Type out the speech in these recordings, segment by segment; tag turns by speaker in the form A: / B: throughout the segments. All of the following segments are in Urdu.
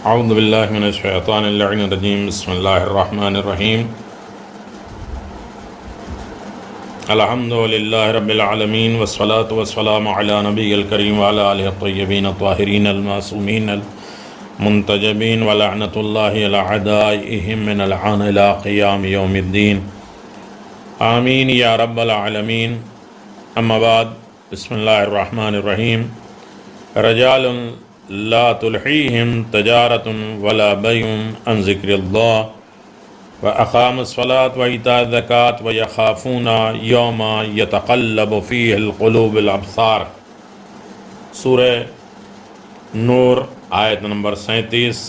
A: اعوذ باللہ من الشیطان اللعین الرجیم بسم اللہ الرحمن الرحیم الحمدللہ رب العالمین والصلاة والسلام علی نبی الکریم وعلی آلہ الطیبین الطاہرین المعصومین المنتجبین ولعنۃ اللہ علی اعدائہم من الآن الی قیام یوم الدین آمین یا رب العالمین. اما بعد بسم اللہ الرحمن الرحیم. رجال لا تلحیہم تجارت ولا بیع عن ذکر اللہ واقاموا الصلاۃ وایتاء الزکاۃ ویخافون یوما یتقلب فیہ القلوب الابصار. سورہ نور آیت نمبر 37.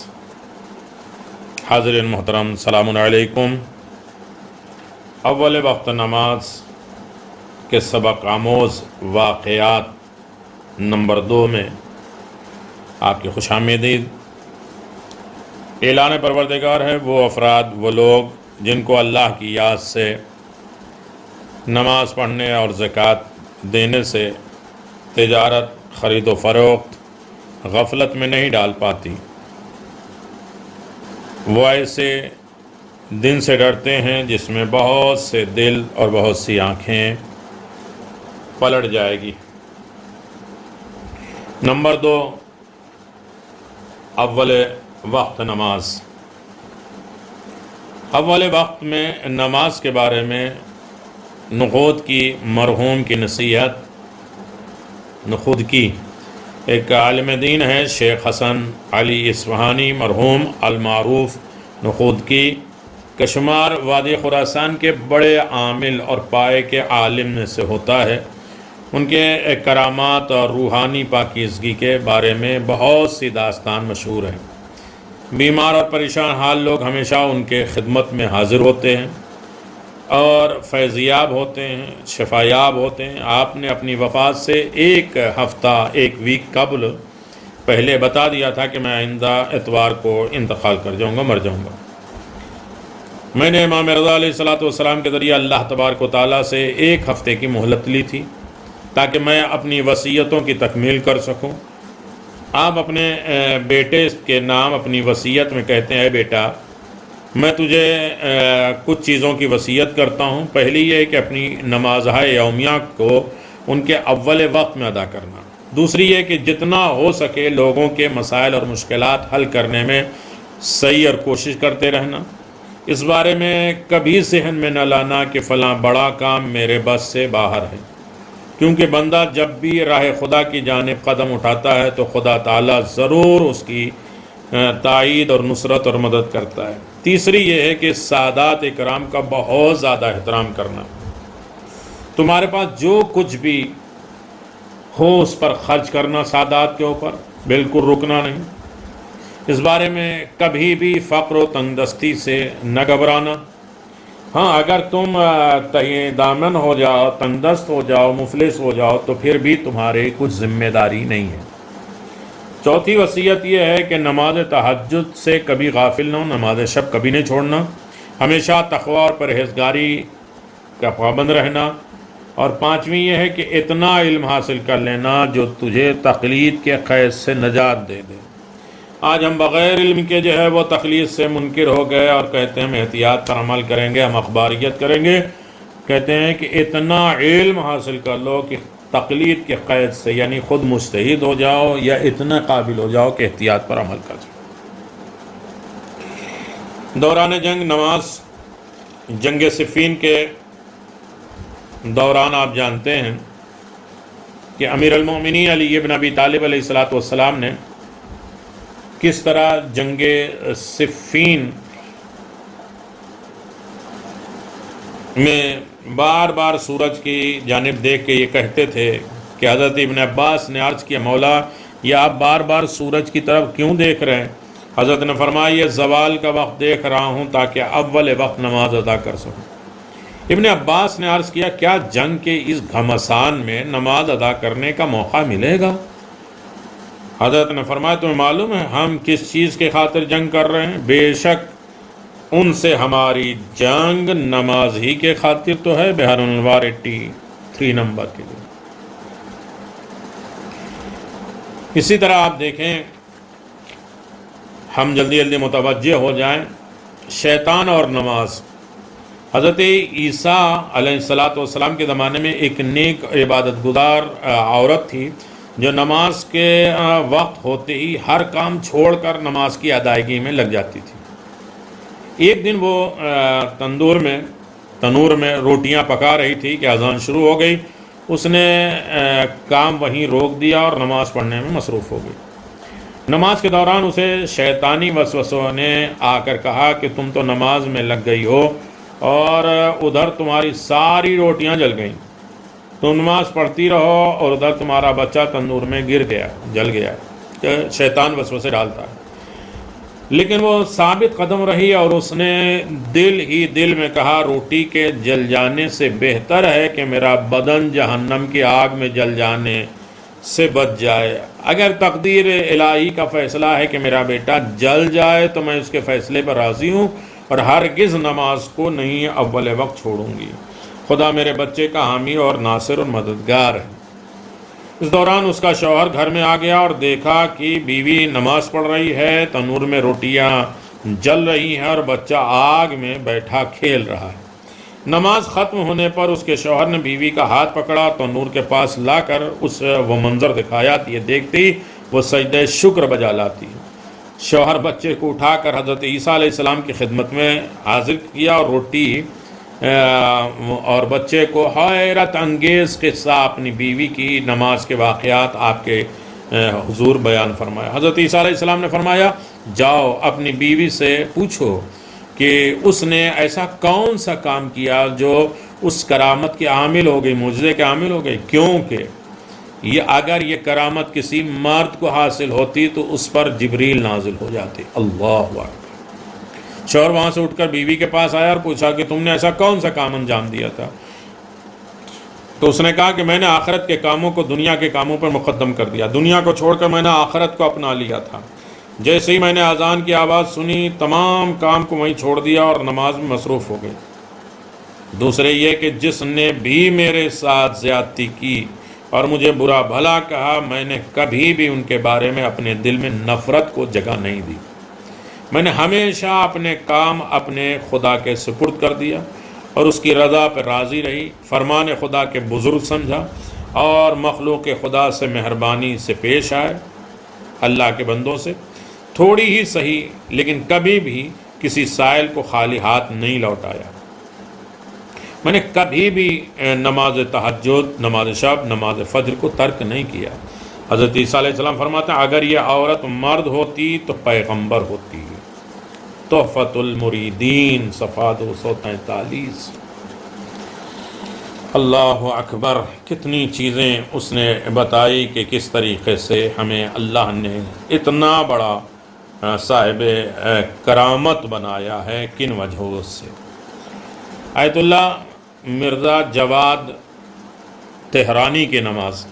A: حاضرین محترم، السلام علیکم. اول وقت نماز کے سبق آموز واقعات نمبر 2 میں آپ کی خوش آمدید. اعلان پروردگار ہے وہ افراد، وہ لوگ جن کو اللہ کی یاد سے، نماز پڑھنے اور زکوٰۃ دینے سے تجارت، خرید و فروخت غفلت میں نہیں ڈال پاتی. وہ ایسے دن سے ڈرتے ہیں جس میں بہت سے دل اور بہت سی آنکھیں پلٹ جائے گی. نمبر 2، اول وقت نماز. اول وقت میں نماز کے بارے میں نخود کی مرحوم کی نصیحت. نخود کی ایک عالم دین ہے شیخ حسن علی اصفہانی مرحوم المعروف نخود کی، کشمار وادی خراسان کے بڑے عامل اور پائے کے عالم میں سے ہوتا ہے. ان کے کرامات اور روحانی پاکیزگی کے بارے میں بہت سی داستان مشہور ہیں. بیمار اور پریشان حال لوگ ہمیشہ ان کے خدمت میں حاضر ہوتے ہیں اور فیضیاب ہوتے ہیں، شفایاب ہوتے ہیں. آپ نے اپنی وفات سے ایک ہفتہ، ایک ویک قبل پہلے بتا دیا تھا کہ میں آئندہ اتوار کو انتقال کر جاؤں گا، مر جاؤں گا. میں نے امام رضا علیہ الصلوۃ والسلام کے ذریعے اللہ تبارک و تعالیٰ سے ایک ہفتے کی مہلت لی تھی تاکہ میں اپنی وصیتوں کی تکمیل کر سکوں. آپ اپنے بیٹے کے نام اپنی وصیت میں کہتے ہیں، اے بیٹا، میں تجھے کچھ چیزوں کی وصیت کرتا ہوں. پہلی یہ کہ اپنی نمازہ یومیہ کو ان کے اول وقت میں ادا کرنا. دوسری یہ کہ جتنا ہو سکے لوگوں کے مسائل اور مشکلات حل کرنے میں صحیح اور کوشش کرتے رہنا. اس بارے میں کبھی ذہن میں نہ لانا کہ فلاں بڑا کام میرے بس سے باہر ہے، کیونکہ بندہ جب بھی راہ خدا کی جانب قدم اٹھاتا ہے تو خدا تعالیٰ ضرور اس کی تائید اور نصرت اور مدد کرتا ہے. تیسری یہ ہے کہ سادات اکرام کا بہت زیادہ احترام کرنا. تمہارے پاس جو کچھ بھی ہو اس پر خرچ کرنا، سادات کے اوپر بالکل رکنا نہیں. اس بارے میں کبھی بھی فقر و تنگدستی سے نہ گھبرانا. ہاں، اگر تم دامن ہو جاؤ، تنگدست ہو جاؤ، مفلس ہو جاؤ تو پھر بھی تمہارے کچھ ذمہ داری نہیں ہے. چوتھی وصیت یہ ہے کہ نماز تہجد سے کبھی غافل نہ ہو، نماز شب کبھی نہیں چھوڑنا. ہمیشہ تقوی اور پرہیزگاری کا پابند رہنا. اور پانچویں یہ ہے کہ اتنا علم حاصل کر لینا جو تجھے تقلید کے قید سے نجات دے دے. آج ہم بغیر علم کے جو ہے وہ تقلید سے منکر ہو گئے اور کہتے ہیں ہم احتیاط پر عمل کریں گے، ہم اخباریت کریں گے. کہتے ہیں کہ اتنا علم حاصل کر لو کہ تقلید کے قید سے، یعنی خود مجتہد ہو جاؤ یا اتنا قابل ہو جاؤ کہ احتیاط پر عمل کر جاؤ. دوران جنگ نماز. جنگ صفین کے دوران آپ جانتے ہیں کہ امیر المومنین علی بن ابی طالب علیہ الصلوۃ والسلام نے کس طرح جنگ صفین میں بار بار سورج کی جانب دیکھ کے یہ کہتے تھے کہ حضرت ابن عباس نے عرض کیا، مولا یہ آپ بار بار سورج کی طرف کیوں دیکھ رہے ہیں؟ حضرت نے فرمایا، یہ زوال کا وقت دیکھ رہا ہوں تاکہ اول وقت نماز ادا کر سکوں. ابن عباس نے عرض کیا، کیا جنگ کے اس گھمسان میں نماز ادا کرنے کا موقع ملے گا؟ حضرت نے فرمایا، تمہیں معلوم ہے ہم کس چیز کے خاطر جنگ کر رہے ہیں؟ بے شک ان سے ہماری جنگ نماز ہی کے خاطر تو ہے. بہار الانوار 83 نمبر کے لیے. اسی طرح آپ دیکھیں ہم جلدی جلدی متوجہ ہو جائیں۔ شیطان اور نماز۔ حضرت عیسیٰ علیہ السلام کے زمانے میں ایک نیک عبادت گزار عورت تھی جو نماز کے وقت ہوتے ہی ہر کام چھوڑ کر نماز کی ادائیگی میں لگ جاتی تھی۔ ایک دن وہ تنور میں روٹیاں پکا رہی تھی کہ اذان شروع ہو گئی۔ اس نے کام وہیں روک دیا اور نماز پڑھنے میں مصروف ہو گئی۔ نماز کے دوران اسے شیطانی وسوسوں نے آ کر کہا کہ تم تو نماز میں لگ گئی ہو اور ادھر تمہاری ساری روٹیاں جل گئیں، تم نماز پڑھتی رہو اور ادھر تمہارا بچہ تندور میں جل گیا۔ شیطان وسوسے ڈالتا ہے، لیکن وہ ثابت قدم رہی اور اس نے دل میں کہا روٹی کے جل جانے سے بہتر ہے کہ میرا بدن جہنم کی آگ میں جل جانے سے بچ جائے۔ اگر تقدیر الہی کا فیصلہ ہے کہ میرا بیٹا جل جائے تو میں اس کے فیصلے پر راضی ہوں اور ہرگز نماز کو نہیں اول وقت چھوڑوں گی۔ خدا میرے بچے کا حامی اور ناصر اور مددگار ہے۔ اس دوران اس کا شوہر گھر میں آ گیا اور دیکھا کہ بیوی نماز پڑھ رہی ہے، تنور میں روٹیاں جل رہی ہیں اور بچہ آگ میں بیٹھا کھیل رہا ہے۔ نماز ختم ہونے پر اس کے شوہر نے بیوی کا ہاتھ پکڑا، تنور کے پاس لا کر وہ منظر دکھایا۔ یہ دیکھتی وہ سجدہ شکر بجا لاتی۔ شوہر بچے کو اٹھا کر حضرت عیسیٰ علیہ السلام کی خدمت میں حاضر کیا اور روٹی اور بچے کو حیرت انگیز قصہ اپنی بیوی کی نماز کے واقعات آپ کے حضور بیان فرمایا۔ حضرت عیسیٰ علیہ السلام نے فرمایا جاؤ اپنی بیوی سے پوچھو کہ اس نے ایسا کون سا کام کیا جو اس کرامت کے عامل ہو گئی، معجزے کے عامل ہو گئی، کیونکہ اگر یہ کرامت کسی مرد کو حاصل ہوتی تو اس پر جبریل نازل ہو جاتے۔ اللہ اکبر۔ شوہر وہاں سے اٹھ کر بیوی کے پاس آیا اور پوچھا کہ تم نے ایسا کون سا کام انجام دیا تھا؟ تو اس نے کہا کہ میں نے آخرت کے کاموں کو دنیا کے کاموں پر مقدم کر دیا، دنیا کو چھوڑ کر میں نے آخرت کو اپنا لیا تھا۔ جیسے ہی میں نے اذان کی آواز سنی تمام کام کو وہیں چھوڑ دیا اور نماز میں مصروف ہو گئی۔ دوسرے یہ کہ جس نے بھی میرے ساتھ زیادتی کی اور مجھے برا بھلا کہا، میں نے کبھی بھی ان کے بارے میں اپنے دل میں نفرت کو جگہ نہیں دی۔ میں نے ہمیشہ اپنے کام اپنے خدا کے سپرد کر دیا اور اس کی رضا پر راضی رہی، فرمان خدا کے بزرگ سمجھا اور مخلوق خدا سے مہربانی سے پیش آئے۔ اللہ کے بندوں سے تھوڑی ہی صحیح لیکن کبھی بھی کسی سائل کو خالی ہاتھ نہیں لوٹایا۔ میں نے کبھی بھی نماز تہجد، نماز شب، نماز فجر کو ترک نہیں کیا۔ حضرت عیسیٰ علیہ السلام فرماتے ہیں اگر یہ عورت مرد ہوتی تو پیغمبر ہوتی۔ تحفۃ المریدین صفحہ 243۔ اللہ اکبر، کتنی چیزیں اس نے بتائی کہ کس طریقے سے ہمیں اللہ نے اتنا بڑا صاحب کرامت بنایا ہے، کن وجہوں سے۔ آیت اللہ مرزا جواد تہرانی کی نماز۔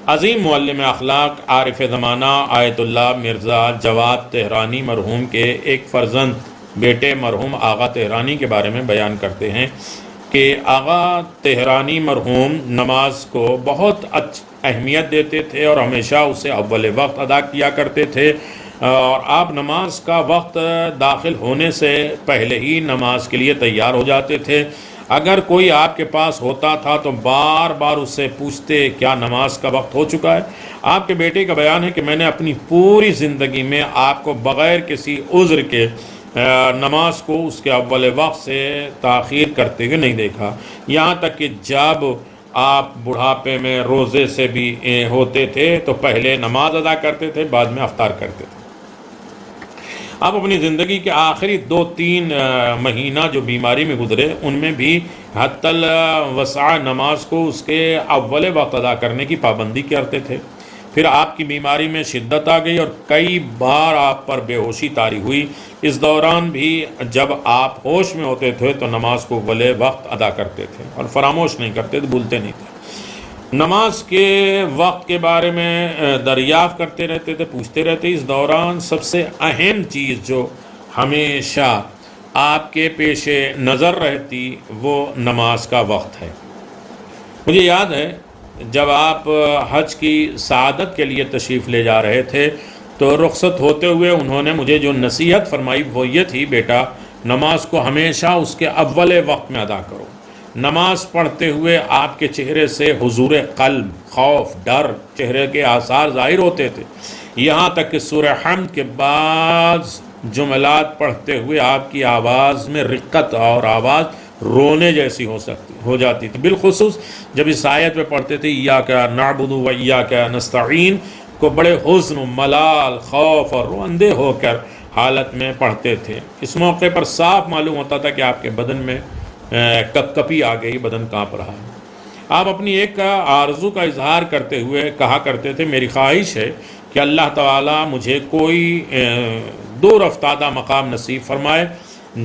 A: عظیم معلم اخلاق عارف زمانہ آیت اللہ مرزا جواد تہرانی مرحوم کے ایک فرزند بیٹے مرحوم آغا تہرانی کے بارے میں بیان کرتے ہیں کہ آغا تہرانی مرحوم نماز کو بہت اہمیت دیتے تھے اور ہمیشہ اسے اول وقت ادا کیا کرتے تھے، اور آپ نماز کا وقت داخل ہونے سے پہلے ہی نماز کے لیے تیار ہو جاتے تھے۔ اگر کوئی آپ کے پاس ہوتا تھا تو بار بار اس سے پوچھتے کیا نماز کا وقت ہو چکا ہے؟ آپ کے بیٹے کا بیان ہے کہ میں نے اپنی پوری زندگی میں آپ کو بغیر کسی عذر کے نماز کو اس کے اول وقت سے تاخیر کرتے ہوئے نہیں دیکھا، یہاں تک کہ جب آپ بڑھاپے میں روزے سے بھی ہوتے تھے تو پہلے نماز ادا کرتے تھے، بعد میں افطار کرتے تھے۔ آپ اپنی زندگی کے آخری 2-3 مہینہ جو بیماری میں گزرے ان میں بھی حتی الوسع نماز کو اس کے اول وقت ادا کرنے کی پابندی کرتے تھے۔ پھر آپ کی بیماری میں شدت آ گئی اور کئی بار آپ پر بے ہوشی طاری ہوئی۔ اس دوران بھی جب آپ ہوش میں ہوتے تھے تو نماز کو اول وقت ادا کرتے تھے اور فراموش نہیں کرتے تھے، بھولتے نہیں تھے۔ نماز کے وقت کے بارے میں دریافت کرتے رہتے تھے، پوچھتے رہتے۔ اس دوران سب سے اہم چیز جو ہمیشہ آپ کے پیش نظر رہتی وہ نماز کا وقت ہے۔ مجھے یاد ہے جب آپ حج کی سعادت کے لیے تشریف لے جا رہے تھے تو رخصت ہوتے ہوئے انہوں نے مجھے جو نصیحت فرمائی وہ یہ تھی، بیٹا نماز کو ہمیشہ اس کے اول وقت میں ادا کرو۔ نماز پڑھتے ہوئے آپ کے چہرے سے حضور قلب، خوف، ڈر، چہرے کے آثار ظاہر ہوتے تھے، یہاں تک کہ سورہ حمد کے بعض جملات پڑھتے ہوئے آپ کی آواز میں رقت اور آواز رونے جیسی ہو جاتی تھی، بالخصوص جب اس آیت میں پڑھتے تھے ایاک نعبد و ایاک نستعین کو بڑے حزن و ملال، خوف اور روندے ہو کر حالت میں پڑھتے تھے۔ اس موقع پر صاف معلوم ہوتا تھا کہ آپ کے بدن میں کپ کپی آ گئی، بدن کانپ رہا ہے۔ آپ اپنی ایک آرزو کا اظہار کرتے ہوئے کہا کرتے تھے، میری خواہش ہے کہ اللہ تعالیٰ مجھے کوئی دور افتادہ مقام نصیب فرمائے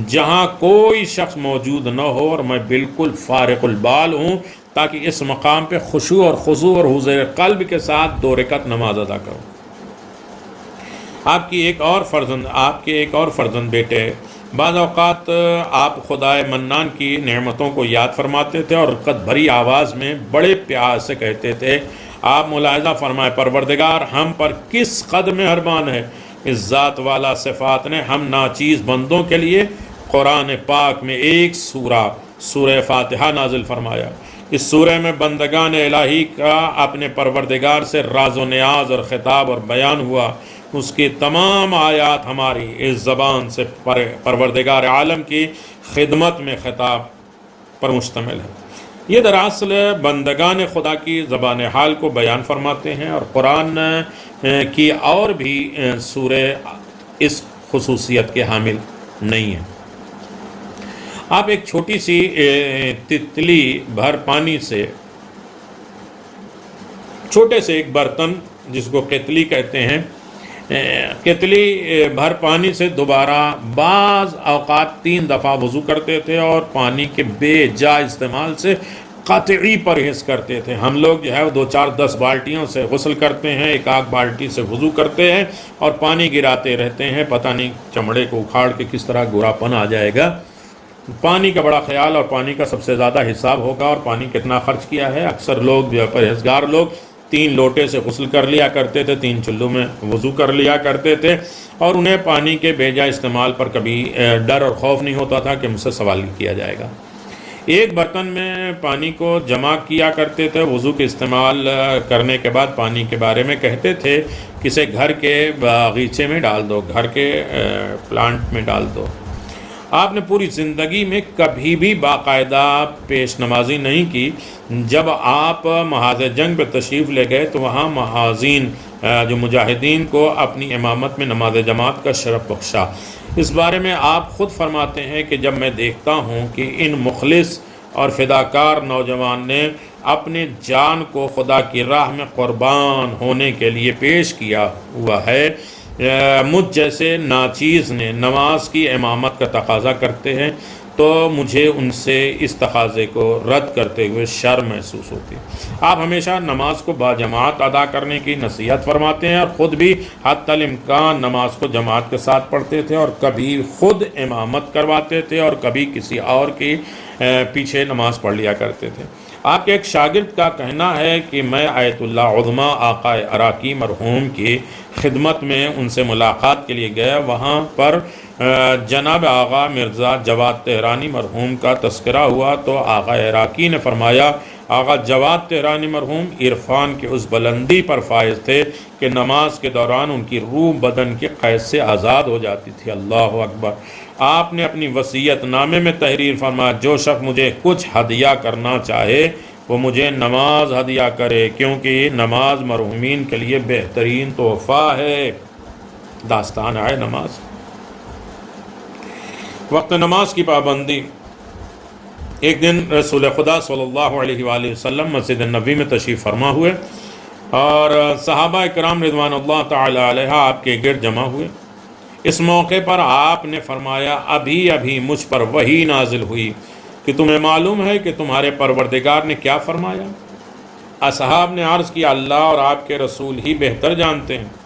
A: جہاں کوئی شخص موجود نہ ہو اور میں بالکل فارغ البال ہوں، تاکہ اس مقام پہ خشوع اور خضوع اور حضور قلب کے ساتھ 2 رکعت نماز ادا کروں۔ آپ کے ایک اور فرزند بیٹے بعض اوقات آپ خدائے منان کی نعمتوں کو یاد فرماتے تھے اور رقت بھری آواز میں بڑے پیار سے کہتے تھے، آپ ملاحظہ فرمائے پروردگار ہم پر کس قدر مہربان ہے، اس ذات والا صفات نے ہم ناچیز بندوں کے لیے قرآن پاک میں ایک سورہ فاتحہ نازل فرمایا۔ اس سورہ میں بندگان الہی کا اپنے پروردگار سے راز و نیاز اور خطاب اور بیان ہوا، اس کی تمام آیات ہماری اس زبان سے پروردگار عالم کی خدمت میں خطاب پر مشتمل ہے۔ یہ دراصل بندگان خدا کی زبان حال کو بیان فرماتے ہیں، اور قرآن کی اور بھی سورہ اس خصوصیت کے حامل نہیں ہیں۔ آپ ایک چھوٹی سی تتلی بھر پانی سے، چھوٹے سے ایک برتن جس کو کتلی کہتے ہیں، کتلی بھر پانی سے دوبارہ بعض اوقات 3 دفعہ وضو کرتے تھے اور پانی کے بے جا استعمال سے قطعی پرہیز کرتے تھے۔ ہم لوگ جو ہے وہ 2-4-10 بالٹیوں سے غسل کرتے ہیں، 1 بالٹی سے وضو کرتے ہیں اور پانی گراتے رہتے ہیں، پتہ نہیں چمڑے کو اکھاڑ کے کس طرح گورا پن آ جائے گا۔ پانی کا بڑا خیال اور پانی کا سب سے زیادہ حساب ہوگا، اور پانی کتنا خرچ کیا ہے۔ اکثر لوگ جو ہے پرہیزگار لوگ 3 لوٹے سے غسل کر لیا کرتے تھے، 3 چلوں میں وضو کر لیا کرتے تھے، اور انہیں پانی کے بے جا استعمال پر کبھی ڈر اور خوف نہیں ہوتا تھا کہ مجھ سے سوال کیا جائے گا۔ ایک برتن میں پانی کو جمع کیا کرتے تھے، وضو کے استعمال کرنے کے بعد پانی کے بارے میں کہتے تھے کسے گھر کے باغیچے میں ڈال دو، گھر کے پلانٹ میں ڈال دو۔ آپ نے پوری زندگی میں کبھی بھی باقاعدہ پیش نمازی نہیں کی۔ جب آپ محاذ جنگ پہ تشریف لے گئے تو وہاں محاذین جو مجاہدین کو اپنی امامت میں نماز جماعت کا شرف بخشا۔ اس بارے میں آپ خود فرماتے ہیں کہ جب میں دیکھتا ہوں کہ ان مخلص اور فداکار نوجوان نے اپنے جان کو خدا کی راہ میں قربان ہونے کے لیے پیش کیا ہوا ہے، مجھ جیسے ناچیز نے نماز کی امامت کا تقاضا کرتے ہیں، تو مجھے ان سے اس تقاضے کو رد کرتے ہوئے شرم محسوس ہوتی ہے۔ آپ ہمیشہ نماز کو باجماعت ادا کرنے کی نصیحت فرماتے ہیں، اور خود بھی حتی الامکان نماز کو جماعت کے ساتھ پڑھتے تھے، اور کبھی خود امامت کرواتے تھے اور کبھی کسی اور کی پیچھے نماز پڑھ لیا کرتے تھے۔ آپ کے ایک شاگرد کا کہنا ہے کہ میں آیت اللہ عظمی آقا عراقی مرحوم کی خدمت میں ان سے ملاقات کے لیے گیا، وہاں پر جناب آغا مرزا جواد تہرانی مرحوم کا تذکرہ ہوا تو آقا عراقی نے فرمایا آغا جواد تہرانی مرحوم عرفان کے اس بلندی پر فائز تھے کہ نماز کے دوران ان کی روح بدن کے قید سے آزاد ہو جاتی تھی۔ اللہ اکبر۔ آپ نے اپنی وصیت نامے میں تحریر فرمایا، جو شخص مجھے کچھ ہدیہ کرنا چاہے وہ مجھے نماز ہدیہ کرے، کیونکہ نماز مرحومین کے لیے بہترین تحفہ ہے۔ داستان ہے نماز۔ وقت نماز کی پابندی۔ ایک دن رسول خدا صلی اللہ علیہ وآلہ وسلم مسجد نبوی میں تشریف فرما ہوئے اور صحابہ کرام رضوان اللہ تعالی علیہ آپ کے گرد جمع ہوئے۔ اس موقع پر آپ نے فرمایا، ابھی مجھ پر وحی نازل ہوئی کہ تمہیں معلوم ہے کہ تمہارے پروردگار نے کیا فرمایا؟ اصحاب نے عرض کیا، اللہ اور آپ کے رسول ہی بہتر جانتے ہیں۔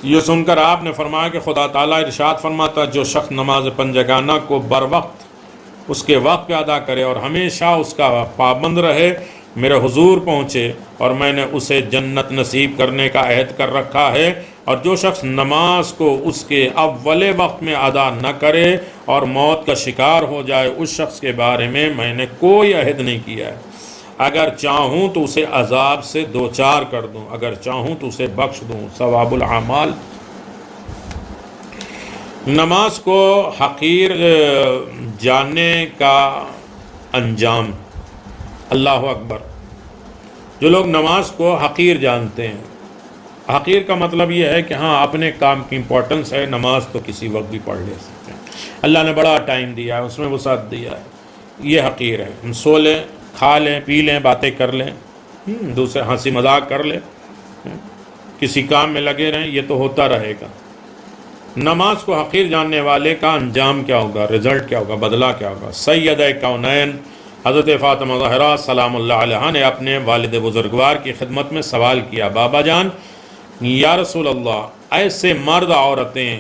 A: یہ سن کر آپ نے فرمایا کہ خدا تعالیٰ ارشاد فرماتا، جو شخص نماز پنجگانہ کو بر وقت اس کے وقت پہ ادا کرے اور ہمیشہ اس کا پابند رہے، میرے حضور پہنچے اور میں نے اسے جنت نصیب کرنے کا عہد کر رکھا ہے، اور جو شخص نماز کو اس کے اول وقت میں ادا نہ کرے اور موت کا شکار ہو جائے، اس شخص کے بارے میں نے کوئی عہد نہیں کیا ہے۔ اگر چاہوں تو اسے عذاب سے دوچار کر دوں، اگر چاہوں تو اسے بخش دوں۔ ثواب الاعمال۔ نماز کو حقیر جاننے کا انجام۔ اللہ اکبر۔ جو لوگ نماز کو حقیر جانتے ہیں، حقیر کا مطلب یہ ہے کہ ہاں اپنے کام کی امپورٹنس ہے، نماز تو کسی وقت بھی پڑھ لے سکتے ہیں، اللہ نے بڑا ٹائم دیا ہے، اس میں وسعت دیا ہے، یہ حقیر ہے۔ ہم سو لیں، کھا لیں، پی لیں، باتیں کر لیں، دوسرے ہنسی مذاق کر لیں، کسی کام میں لگے رہیں، یہ تو ہوتا رہے گا۔ نماز کو حقیر جاننے والے کا انجام کیا ہوگا، رزلٹ کیا ہوگا، بدلہ کیا ہوگا؟ سید کونین حضرت فاطمہ زہرا سلام اللہ علیہ نے اپنے والد بزرگوار کی خدمت میں سوال کیا، بابا جان یا رسول اللہ، ایسے مرد عورتیں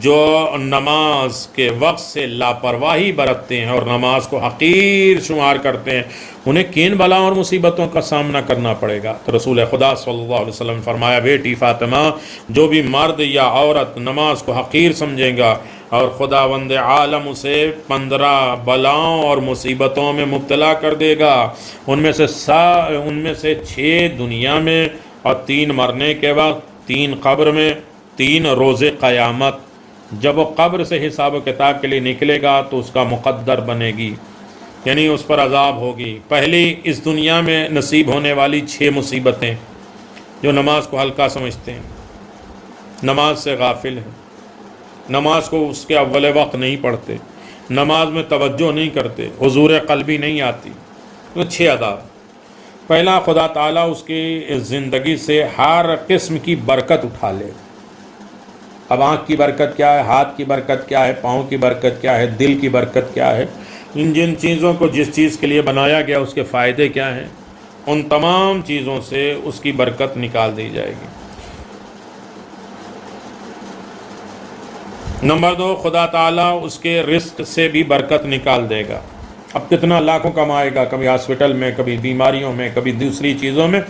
A: جو نماز کے وقت سے لاپرواہی برتتے ہیں اور نماز کو حقیر شمار کرتے ہیں، انہیں کن بلاؤں اور مصیبتوں کا سامنا کرنا پڑے گا؟ تو رسول خدا صلی اللہ علیہ وسلم نے فرمایا، بیٹی فاطمہ، جو بھی مرد یا عورت نماز کو حقیر سمجھے گا اور خداوند عالم اسے 15 بلاؤں اور مصیبتوں میں مبتلا کر دے گا، ان میں سے 6 دنیا میں اور 3 مرنے کے وقت، 3 قبر میں، 3 روز قیامت۔ جب وہ قبر سے حساب و کتاب کے لیے نکلے گا تو اس کا مقدر بنے گی، یعنی اس پر عذاب ہوگی۔ پہلی اس دنیا میں نصیب ہونے والی 6 مصیبتیں، جو نماز کو ہلکا سمجھتے ہیں، نماز سے غافل ہیں، نماز کو اس کے اول وقت نہیں پڑھتے، نماز میں توجہ نہیں کرتے، حضور قلبی نہیں آتی، تو 6 عذاب۔ پہلا، خدا تعالیٰ اس کی زندگی سے ہر قسم کی برکت اٹھا لے۔ اب آنکھ کی برکت کیا ہے، ہاتھ کی برکت کیا ہے، پاؤں کی برکت کیا ہے، دل کی برکت کیا ہے، جن چیزوں کو جس چیز کے لیے بنایا گیا اس کے فائدے کیا ہیں، ان تمام چیزوں سے اس کی برکت نکال دی جائے گی۔ نمبر 2، خدا تعالیٰ اس کے رزق سے بھی برکت نکال دے گا۔ اب کتنا لاکھوں کمائے گا، کبھی ہاسپٹل میں، کبھی بیماریوں میں، کبھی دوسری چیزوں میں،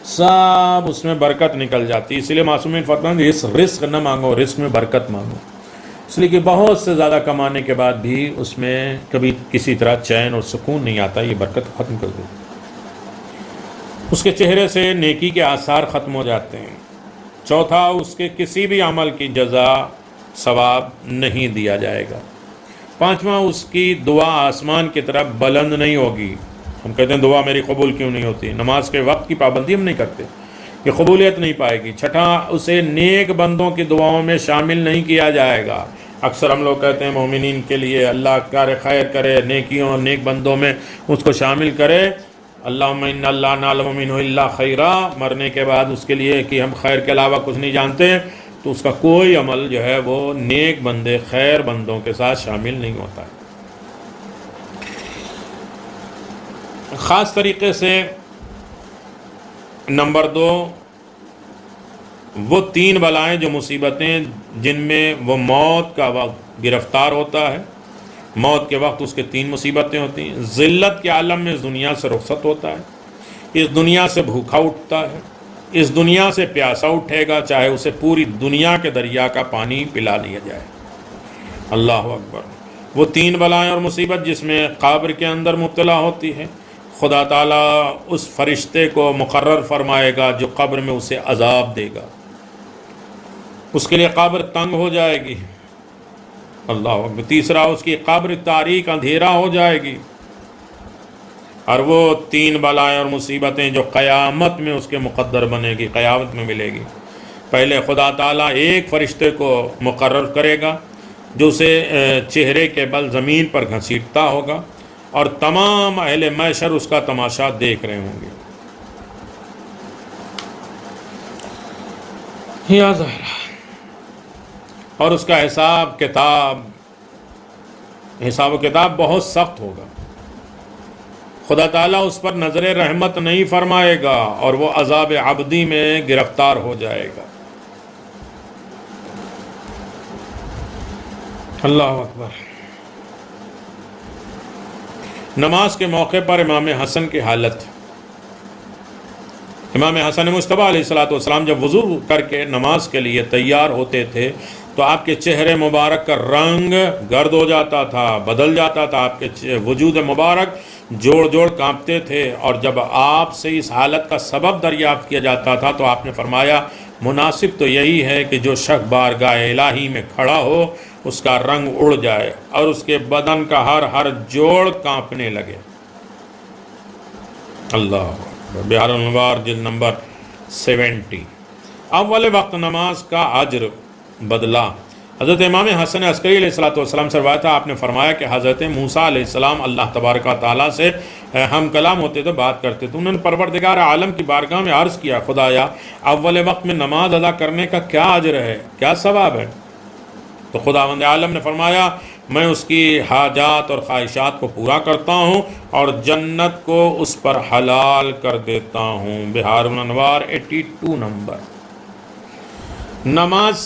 A: سب اس میں برکت نکل جاتی ہے۔ اس لیے معصومین فرماتے ہیں رزق نہ مانگو، رزق میں برکت مانگو، اس لیے کہ بہت سے زیادہ کمانے کے بعد بھی اس میں کبھی کسی طرح چین اور سکون نہیں آتا، یہ برکت ختم کر دے، اس کے چہرے سے نیکی کے آثار ختم ہو جاتے ہیں۔ چوتھا، اس کے کسی بھی عمل کی جزا ثواب نہیں دیا جائے گا۔ پانچواں، اس کی دعا آسمان کی طرف بلند نہیں ہوگی۔ ہم کہتے ہیں دعا میری قبول کیوں نہیں ہوتی؟ نماز کے وقت کی پابندی ہم نہیں کرتے، یہ قبولیت نہیں پائے گی۔ چھٹا، اسے نیک بندوں کی دعاؤں میں شامل نہیں کیا جائے گا۔ اکثر ہم لوگ کہتے ہیں مومنین کے لیے اللہ کار خیر کرے، نیکیوں نیک بندوں میں اس کو شامل کرے، اللہم ان اللہ نعلم منہ الا خیرا، مرنے کے بعد اس کے لیے کہ ہم خیر کے علاوہ کچھ نہیں جانتے، تو اس کا کوئی عمل جو ہے وہ نیک بندے خیر بندوں کے ساتھ شامل نہیں ہوتا ہے۔ خاص طریقے سے نمبر 2، وہ 3 بلائیں جو مصیبتیں جن میں وہ موت کا وقت گرفتار ہوتا ہے، موت کے وقت اس کے 3 مصیبتیں ہوتی ہیں۔ ذلت کے عالم میں اس دنیا سے رخصت ہوتا ہے، اس دنیا سے بھوکا اٹھتا ہے، اس دنیا سے پیاسا اٹھے گا، چاہے اسے پوری دنیا کے دریا کا پانی پلا لیا جائے۔ اللہ اکبر۔ وہ 3 بلائیں اور مصیبت جس میں قبر کے اندر مبتلا ہوتی ہے، خدا تعالیٰ اس فرشتے کو مقرر فرمائے گا جو قبر میں اسے عذاب دے گا، اس کے لیے قبر تنگ ہو جائے گی۔ اللہ اکبر۔ تیسرا، اس کی قبر تاریک اندھیرا ہو جائے گی۔ اور وہ 3 بلائیں اور مصیبتیں جو قیامت میں اس کے مقدر بنے گی، قیامت میں ملے گی۔ پہلے خدا تعالیٰ ایک فرشتے کو مقرر کرے گا جو اسے چہرے کے بل زمین پر گھسیٹتا ہوگا، اور تمام اہل محشر اس کا تماشا دیکھ رہے ہوں گے۔ یا ظاہرہ۔ اور اس کا حساب و کتاب بہت سخت ہوگا، خدا تعالیٰ اس پر نظر رحمت نہیں فرمائے گا اور وہ عذاب عبدی میں گرفتار ہو جائے گا۔ اللہ اکبر۔ نماز کے موقع پر امام حسن کی حالت، امام حسن مصطفیٰ علیہ السلام جب وضو کر کے نماز کے لیے تیار ہوتے تھے تو آپ کے چہرے مبارک کا رنگ گرد ہو جاتا تھا، بدل جاتا تھا، آپ کے وجود مبارک جوڑ جوڑ کانپتے تھے، اور جب آپ سے اس حالت کا سبب دریافت کیا جاتا تھا تو آپ نے فرمایا مناسب تو یہی ہے کہ جو شخص بارگاہ الہی میں کھڑا ہو اس کا رنگ اڑ جائے اور اس کے بدن کا ہر جوڑ کانپنے لگے۔ اللہ بہار الانوار جلد نمبر 70۔ اول وقت نماز کا اجر بدلہ۔ حضرت امام حسن عسکری علیہ السلام سے روایت ہے، آپ نے فرمایا کہ حضرت موسیٰ علیہ السلام اللہ تبارک و تعالیٰ سے ہم کلام ہوتے تھے، بات کرتے تھے۔ انہوں نے پروردگار عالم کی بارگاہ میں عرض کیا، خدایا اول وقت میں نماز ادا کرنے کا کیا اجر ہے، کیا ثواب ہے؟ تو خداوند عالم نے فرمایا میں اس کی حاجات اور خواہشات کو پورا کرتا ہوں اور جنت کو اس پر حلال کر دیتا ہوں۔ بہار الانوار 82 نمبر۔ نماز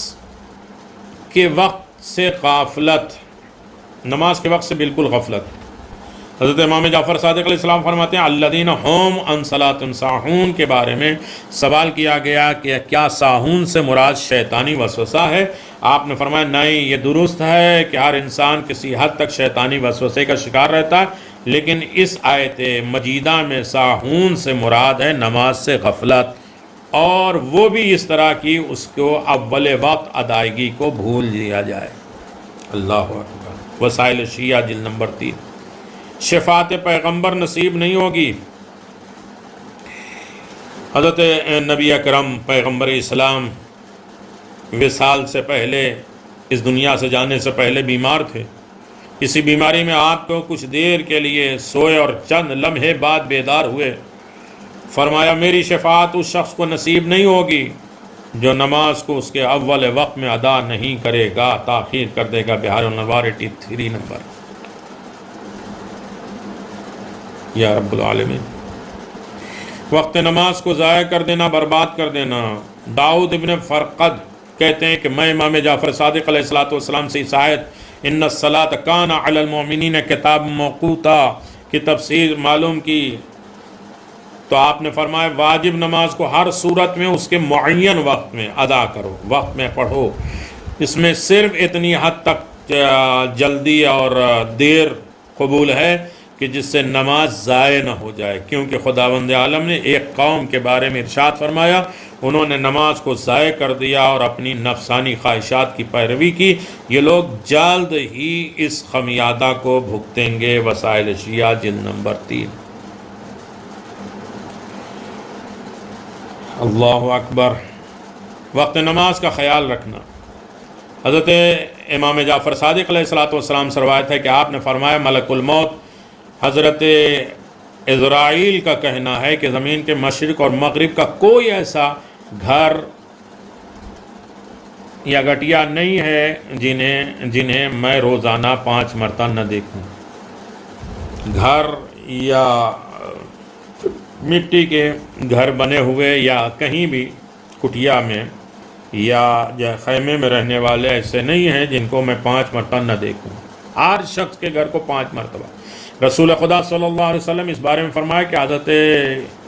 A: کے وقت سے غفلت، نماز کے وقت سے بالکل غفلت۔ حضرت امام جعفر صادق علیہ السلام فرماتے ہیں الذین هم عن صلاۃ ساہون کے بارے میں سوال کیا گیا کہ کیا ساہون سے مراد شیطانی وسوسہ ہے؟ آپ نے فرمایا نہیں، یہ درست ہے کہ ہر انسان کسی حد تک شیطانی وسوسے کا شکار رہتا ہے، لیکن اس آیت مجیدہ میں ساہون سے مراد ہے نماز سے غفلت، اور وہ بھی اس طرح کی اس کو اول وقت ادائیگی کو بھول دیا جائے۔ اللہ اکبر۔ وسائل شیعہ جلد نمبر 3۔ شفاعت پیغمبر نصیب نہیں ہوگی۔ حضرت نبی اکرم پیغمبر اسلام وصال سے پہلے، اس دنیا سے جانے سے پہلے بیمار تھے۔ کسی بیماری میں آپ کو کچھ دیر کے لیے سوئے اور چند لمحے بعد بیدار ہوئے۔ فرمایا میری شفاعت اس شخص کو نصیب نہیں ہوگی جو نماز کو اس کے اول وقت میں ادا نہیں کرے گا، تاخیر کر دے گا۔ بہار الانوار 83 نمبر۔ یا رب العالمین، وقت نماز کو ضائع کر دینا، برباد کر دینا۔ داؤد ابن فرقد کہتے ہیں کہ میں امام جعفر صادق علیہ السلام سے اس آیت ان الصلاۃ کان علی المؤمنین کتاب موقوتا کی تفسیر معلوم کی تو آپ نے فرمایا واجب نماز کو ہر صورت میں اس کے معین وقت میں ادا کرو، وقت میں پڑھو۔ اس میں صرف اتنی حد تک جلدی اور دیر قبول ہے کہ جس سے نماز ضائع نہ ہو جائے، کیونکہ خداوند عالم نے ایک قوم کے بارے میں ارشاد فرمایا انہوں نے نماز کو ضائع کر دیا اور اپنی نفسانی خواہشات کی پیروی کی، یہ لوگ جلد ہی اس خمیادہ کو بھگتیں گے۔ وسائل شیعہ جلد نمبر 3۔ اللہ اکبر۔ وقت نماز کا خیال رکھنا۔ حضرت امام جعفر صادق علیہ السلام سے روایت ہے کہ آپ نے فرمایا ملک الموت حضرت عزرائیل کا کہنا ہے کہ زمین کے مشرق اور مغرب کا کوئی ایسا گھر یا گٹیا نہیں ہے جنہیں میں روزانہ 5 مرتبہ نہ دیکھوں۔ گھر یا مٹی کے گھر بنے ہوئے یا کہیں بھی کٹیا میں یا خیمے میں رہنے والے ایسے نہیں ہیں جن کو میں 5 مرتبہ نہ دیکھوں۔ ہر شخص کے گھر کو 5 مرتبہ۔ رسول خدا صلی اللہ علیہ وسلم اس بارے میں فرمایا کہ حضرت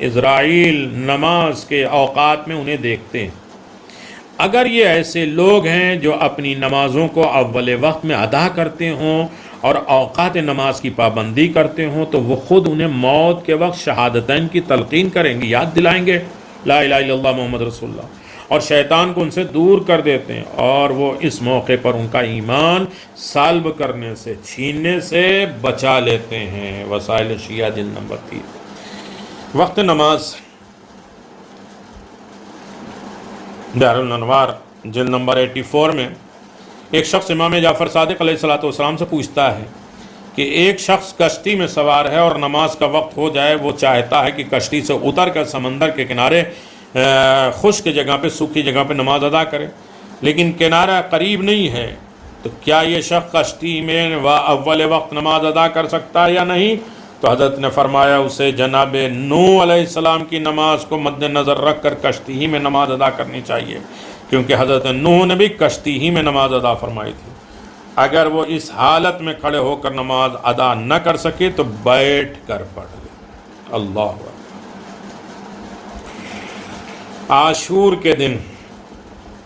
A: عزرائیل نماز کے اوقات میں انہیں دیکھتے ہیں۔ اگر یہ ایسے لوگ ہیں جو اپنی نمازوں کو اول وقت میں ادا کرتے ہوں اور اوقات نماز کی پابندی کرتے ہوں تو وہ خود انہیں موت کے وقت شہادتین کی تلقین کریں گے، یاد دلائیں گے لا الہ الا اللہ محمد رسول اللہ، اور شیطان کو ان سے دور کر دیتے ہیں، اور وہ اس موقع پر ان کا ایمان سلب کرنے سے، چھیننے سے بچا لیتے ہیں۔ وسائل شیعہ جلد نمبر 3۔ وقت نماز دار الانوار جلد نمبر 84 میں ایک شخص امام جعفر صادق علیہ السلام سے پوچھتا ہے کہ ایک شخص کشتی میں سوار ہے اور نماز کا وقت ہو جائے، وہ چاہتا ہے کہ کشتی سے اتر کر سمندر کے کنارے خشک جگہ پہ، سوکھی جگہ پہ نماز ادا کرے، لیکن کنارہ قریب نہیں ہے، تو کیا یہ شخص کشتی میں اول وقت نماز ادا کر سکتا ہے یا نہیں؟ تو حضرت نے فرمایا اسے جناب نوح علیہ السلام کی نماز کو مد نظر رکھ کر کشتی ہی میں نماز ادا کرنی چاہیے، کیونکہ حضرت نوح نے بھی کشتی ہی میں نماز ادا فرمائی تھی۔ اگر وہ اس حالت میں کھڑے ہو کر نماز ادا نہ کر سکے تو بیٹھ کر پڑھ لے۔ اللہ عاشور کے دن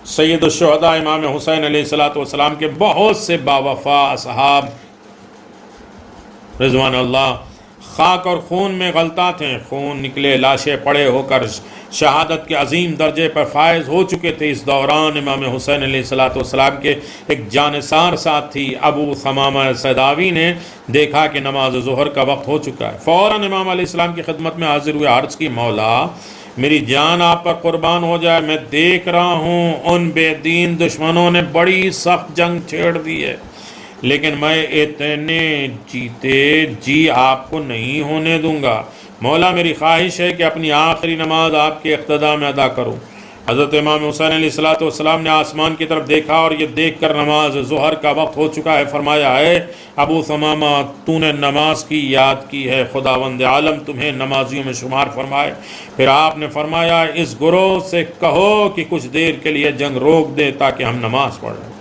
A: سید الشہداء امام حسین علیہ السلام کے بہت سے باوفا اصحاب رضوان اللہ خاک اور خون میں غلطہ تھے، خون نکلے، لاشیں پڑے ہو کر شہادت کے عظیم درجے پر فائز ہو چکے تھے۔ اس دوران امام حسین علیہ السلام کے ایک جانثار ساتھی ابو ثمامہ سیداوی نے دیکھا کہ نماز ظہر کا وقت ہو چکا ہے۔ فوراً امام علیہ السلام کی خدمت میں حاضر ہوئے، عرض کی مولا میری جان آپ پر قربان ہو جائے، میں دیکھ رہا ہوں ان بے دین دشمنوں نے بڑی سخت جنگ چھیڑ دی ہے، لیکن میں اتنے جیتے جی آپ کو نہیں ہونے دوں گا۔ مولا میری خواہش ہے کہ اپنی آخری نماز آپ کے اقتداء میں ادا کروں۔ حضرت امام حسین علیہ السلام نے آسمان کی طرف دیکھا اور یہ دیکھ کر نماز ظہر کا وقت ہو چکا ہے فرمایا، اے ابو ثمامہ تو نے نماز کی یاد کی ہے، خداوند عالم تمہیں نمازیوں میں شمار فرمائے۔ پھر آپ نے فرمایا اس گروہ سے کہو کہ کچھ دیر کے لیے جنگ روک دے تاکہ ہم نماز پڑھ لیں۔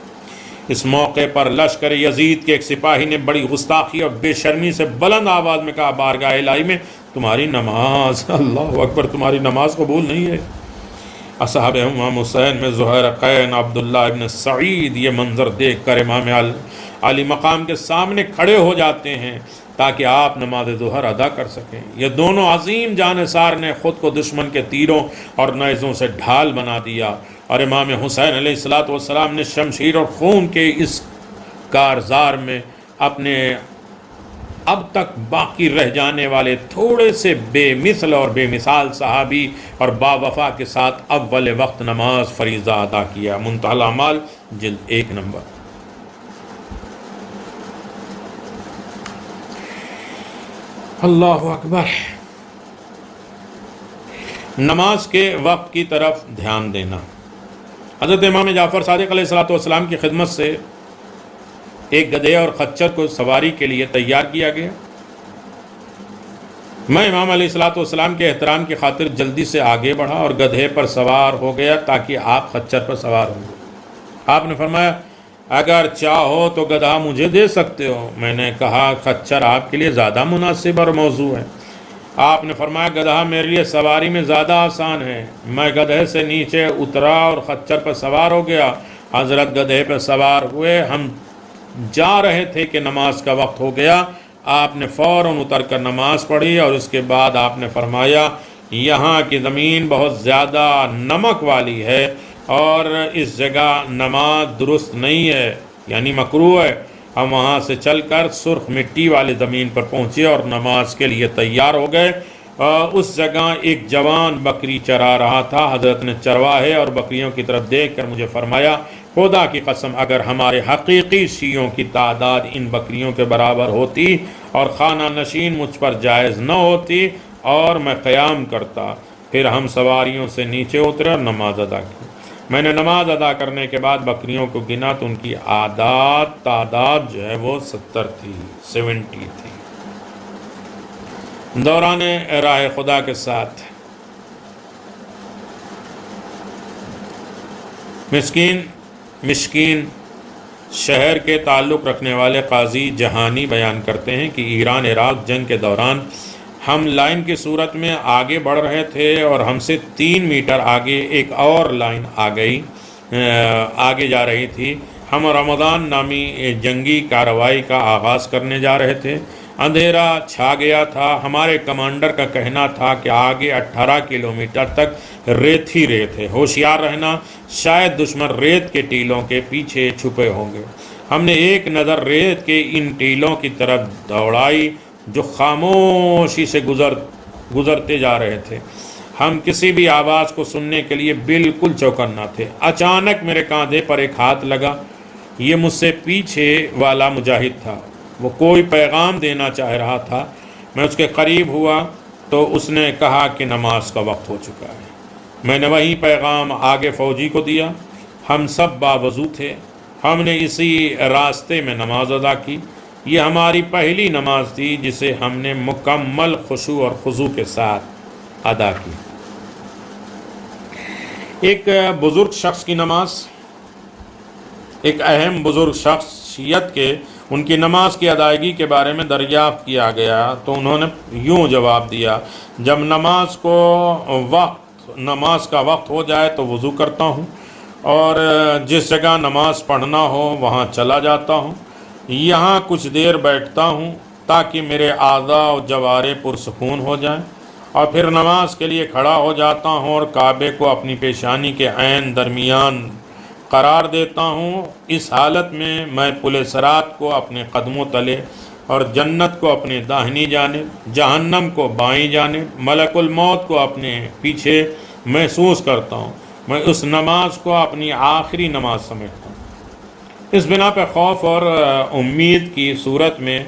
A: اس موقع پر لشکر یزید کے ایک سپاہی نے بڑی گستاخی اور بے شرمی سے بلند آواز میں کہا، بارگاہ الہی میں تمہاری نماز، اللہ اکبر، تمہاری نماز قبول نہیں ہے۔ اصحاب امام حسین میں زہیرقین عبداللہ ابن سعید یہ منظر دیکھ کر امام علی مقام کے سامنے کھڑے ہو جاتے ہیں تاکہ آپ نماز ظہر ادا کر سکیں۔ یہ دونوں عظیم جانثار نے خود کو دشمن کے تیروں اور نیزوں سے ڈھال بنا دیا، اور امام حسین علیہ السلام نے شمشیر اور خون کے اس کارزار میں اپنے اب تک باقی رہ جانے والے تھوڑے سے بے مثل اور بے مثال صحابی اور باوفا کے ساتھ اول وقت نماز فریضہ ادا کیا۔ منتہی الاعمال جلد 1 نمبر۔ اللہ اکبر۔ نماز کے وقت کی طرف دھیان دینا۔ حضرت امام جعفر صادق علیہ السلام کی خدمت سے ایک گدھے اور خچر کو سواری کے لیے تیار کیا گیا۔ میں امام علیہ السلام کے احترام کی خاطر جلدی سے آگے بڑھا اور گدھے پر سوار ہو گیا تاکہ آپ خچر پر سوار ہوں گے۔ آپ نے فرمایا اگر چاہو تو گدھا مجھے دے سکتے ہو۔ میں نے کہا خچر آپ کے لیے زیادہ مناسب اور موزوں ہے۔ آپ نے فرمایا گدھا میرے لیے سواری میں زیادہ آسان ہے۔ میں گدھے سے نیچے اترا اور خچر پر سوار ہو گیا۔ حضرت گدھے پر سوار ہوئے، ہم جا رہے تھے کہ نماز کا وقت ہو گیا۔ آپ نے فوراً اتر کر نماز پڑھی اور اس کے بعد آپ نے فرمایا یہاں کی زمین بہت زیادہ نمک والی ہے اور اس جگہ نماز درست نہیں ہے، یعنی مکروہ ہے۔ ہم وہاں سے چل کر سرخ مٹی والی زمین پر پہنچے اور نماز کے لیے تیار ہو گئے۔ اس جگہ ایک جوان بکری چرا رہا تھا۔ حضرت نے چرواہے اور بکریوں کی طرف دیکھ کر مجھے فرمایا خدا کی قسم اگر ہمارے حقیقی شیعوں کی تعداد ان بکریوں کے برابر ہوتی اور خانہ نشین مجھ پر جائز نہ ہوتی اور میں قیام کرتا، پھر ہم سواریوں سے نیچے اترے اور نماز ادا کی۔ میں نے نماز ادا کرنے کے بعد بکریوں کو گنا تو ان کی تعداد جو ہے وہ 70 تھی، 70 تھی۔ دوران راہ خدا کے ساتھ مشکین شہر کے تعلق رکھنے والے قاضی جہانی بیان کرتے ہیں کہ ایران عراق جنگ کے دوران ہم لائن کی صورت میں آگے بڑھ رہے تھے اور ہم سے 3 میٹر آگے ایک اور لائن آگے جا رہی تھی۔ ہم رمضان نامی جنگی کارروائی کا آغاز کرنے جا رہے تھے۔ اندھیرا چھا گیا تھا۔ ہمارے کمانڈر کا کہنا تھا کہ آگے 18 کلومیٹر تک ریت ہی ریت ہے، ہوشیار رہنا، شاید دشمن ریت کے ٹیلوں کے پیچھے چھپے ہوں گے۔ ہم نے ایک نظر ریت کے ان ٹیلوں کی طرف دوڑائی جو خاموشی سے گزرتے جا رہے تھے۔ ہم کسی بھی آواز کو سننے کے لیے بالکل چوکنا تھے۔ اچانک میرے کاندھے پر ایک ہاتھ لگا۔ یہ مجھ سے پیچھے والا مجاہد تھا، وہ کوئی پیغام دینا چاہ رہا تھا۔ میں اس کے قریب ہوا تو اس نے کہا کہ نماز کا وقت ہو چکا ہے۔ میں نے وہی پیغام آگے فوجی کو دیا۔ ہم سب باوضو تھے۔ ہم نے اسی راستے میں نماز ادا کی۔ یہ ہماری پہلی نماز تھی جسے ہم نے مکمل خشوع اور خضوع کے ساتھ ادا کی۔ ایک بزرگ شخص کی نماز، ایک اہم بزرگ شخصیت کے ان کی نماز کی ادائیگی کے بارے میں دریافت کیا گیا تو انہوں نے یوں جواب دیا، جب نماز کو وقت نماز کا وقت ہو جائے تو وضو کرتا ہوں اور جس جگہ نماز پڑھنا ہو وہاں چلا جاتا ہوں، یہاں کچھ دیر بیٹھتا ہوں تاکہ میرے اعضاء و جوارے پرسکون ہو جائیں، اور پھر نماز کے لیے کھڑا ہو جاتا ہوں اور کعبے کو اپنی پیشانی کے عین درمیان قرار دیتا ہوں۔ اس حالت میں پل صراط کو اپنے قدموں تلے اور جنت کو اپنے داہنی جانب، جہنم کو بائیں جانب، ملک الموت کو اپنے پیچھے محسوس کرتا ہوں۔ میں اس نماز کو اپنی آخری نماز سمجھتا ہوں۔ اس بنا پہ خوف اور امید کی صورت میں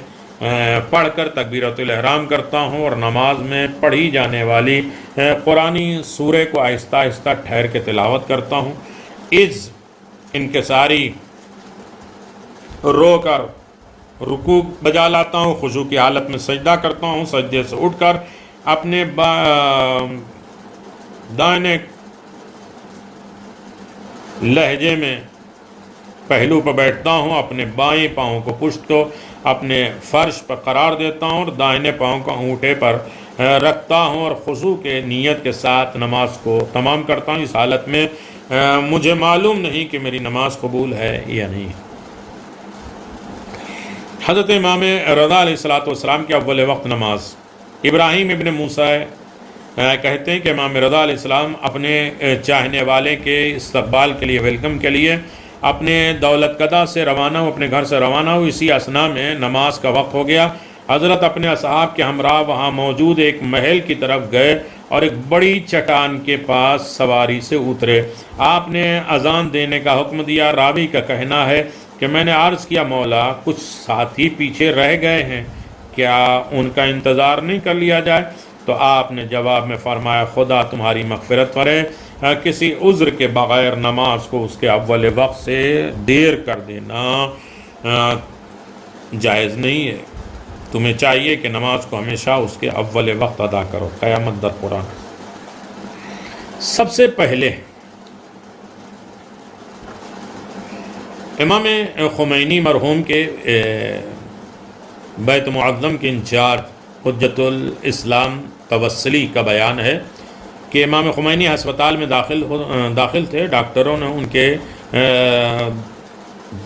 A: پڑھ کر تکبیرۃ الاحرام کرتا ہوں اور نماز میں پڑھی جانے والی قرآنی سورہ کو آہستہ آہستہ ٹھہر کے تلاوت کرتا ہوں۔ اس انکساری رو کر رکوع بجا لاتا ہوں، خضوع کی حالت میں سجدہ کرتا ہوں، سجدے سے اٹھ کر اپنے دائیں لہجے میں پہلو پر بیٹھتا ہوں، اپنے بائیں پاؤں کو پشت کو اپنے فرش پر قرار دیتا ہوں اور دائیں پاؤں کو انگوٹھے پر رکھتا ہوں اور خضوع کے نیت کے ساتھ نماز کو تمام کرتا ہوں۔ اس حالت میں مجھے معلوم نہیں کہ میری نماز قبول ہے یا نہیں۔ حضرت امام رضا علیہ السلام کی اول وقت نماز۔ ابراہیم ابن موسیٰ کہتے ہیں کہ امام رضا علیہ السلام اپنے چاہنے والے کے استقبال کے لیے، ویلکم کے لیے اپنے دولت قدہ سے روانہ ہو، اپنے گھر سے روانہ ہو۔ اسی اثناء میں نماز کا وقت ہو گیا۔ حضرت اپنے اصحاب کے ہمراہ وہاں موجود ایک محل کی طرف گئے اور ایک بڑی چٹان کے پاس سواری سے اترے۔ آپ نے اذان دینے کا حکم دیا۔ راوی کا کہنا ہے کہ میں نے عرض کیا، مولا کچھ ساتھی پیچھے رہ گئے ہیں، کیا ان کا انتظار نہیں کر لیا جائے؟ تو آپ نے جواب میں فرمایا، خدا تمہاری مغفرت کرے، کسی عذر کے بغیر نماز کو اس کے اول وقت سے دیر کر دینا جائز نہیں ہے۔ تمہیں چاہیے کہ نماز کو ہمیشہ اس کے اول وقت ادا کرو۔ قیامت در قرآن۔ سب سے پہلے امام خمینی مرحوم کے بیت معظم کے انچارج حجت الاسلام توسلی کا بیان ہے کہ امام خمینی ہسپتال میں داخل تھے۔ ڈاکٹروں نے ان کے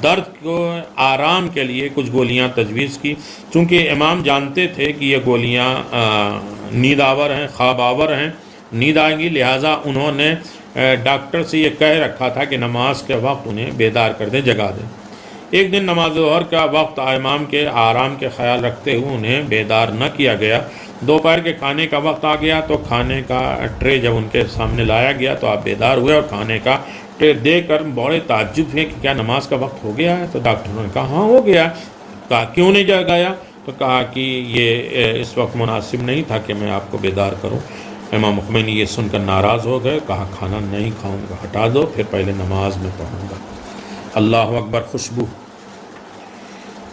A: درد کو آرام کے لیے کچھ گولیاں تجویز کی، چونکہ امام جانتے تھے کہ یہ گولیاں نیند آور ہیں، خواب آور ہیں، نیند آئیں گی، لہٰذا انہوں نے ڈاکٹر سے یہ کہہ رکھا تھا کہ نماز کے وقت انہیں بیدار کر دیں، جگا دیں۔ ایک دن نماز ظہر کا وقت امام کے آرام کے خیال رکھتے ہوئے انہیں بیدار نہ کیا گیا۔ دوپہر کے کھانے کا وقت آ گیا تو کھانے کا ٹرے جب ان کے سامنے لایا گیا تو آپ بیدار ہوئے اور کھانے کا ٹرے دیکھ کر بڑے تعجب ہوئے کہ کیا نماز کا وقت ہو گیا ہے؟ تو ڈاکٹروں نے کہا ہاں ہو گیا۔ کہا کیوں نہیں جگایا؟ تو کہا کہ یہ اس وقت مناسب نہیں تھا کہ میں آپ کو بیدار کروں۔ امام خمینی یہ سن کر ناراض ہو گئے، کہا کھانا نہیں کھاؤں گا، ہٹا دو، پھر پہلے نماز میں پڑھوں گا۔ اللہ اکبر۔ خوشبو۔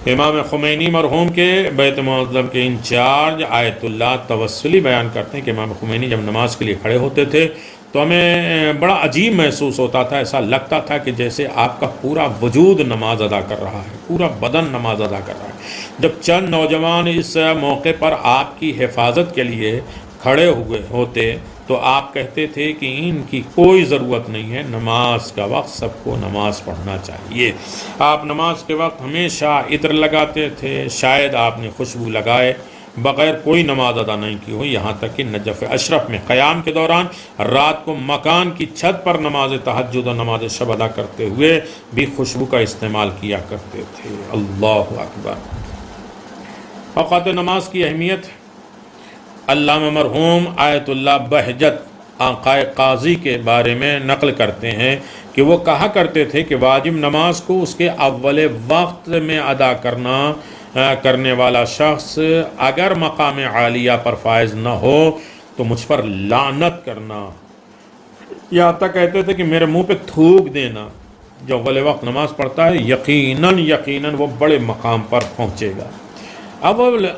A: امام خمینی مرحوم کے بیت معظم کے انچارج آیت اللہ توسلی بیان کرتے ہیں کہ امام خمینی جب نماز کے لیے کھڑے ہوتے تھے تو ہمیں بڑا عجیب محسوس ہوتا تھا، ایسا لگتا تھا کہ جیسے آپ کا پورا وجود نماز ادا کر رہا ہے، پورا بدن نماز ادا کر رہا ہے۔ جب چند نوجوان اس موقع پر آپ کی حفاظت کے لیے کھڑے ہوئے ہوتے تو آپ کہتے تھے کہ ان کی کوئی ضرورت نہیں ہے، نماز کا وقت سب کو نماز پڑھنا چاہیے۔ آپ نماز کے وقت ہمیشہ عطر لگاتے تھے، شاید آپ نے خوشبو لگائے بغیر کوئی نماز ادا نہیں کی ہو، یہاں تک کہ نجف اشرف میں قیام کے دوران رات کو مکان کی چھت پر نماز تہجد اور نماز شب ادا کرتے ہوئے بھی خوشبو کا استعمال کیا کرتے تھے۔ اللہ اکبر۔ اوقات نماز کی اہمیت علامہ مرحوم آیت اللہ بہجت آقائے قاضی کے بارے میں نقل کرتے ہیں کہ وہ کہا کرتے تھے کہ واجب نماز کو اس کے اول وقت میں ادا کرنے والا شخص اگر مقام عالیہ پر فائز نہ ہو تو مجھ پر لعنت کرنا، یہاں تک کہتے تھے کہ میرے منہ پہ تھوک دینا۔ جو اول وقت نماز پڑھتا ہے یقیناً وہ بڑے مقام پر پہنچے گا۔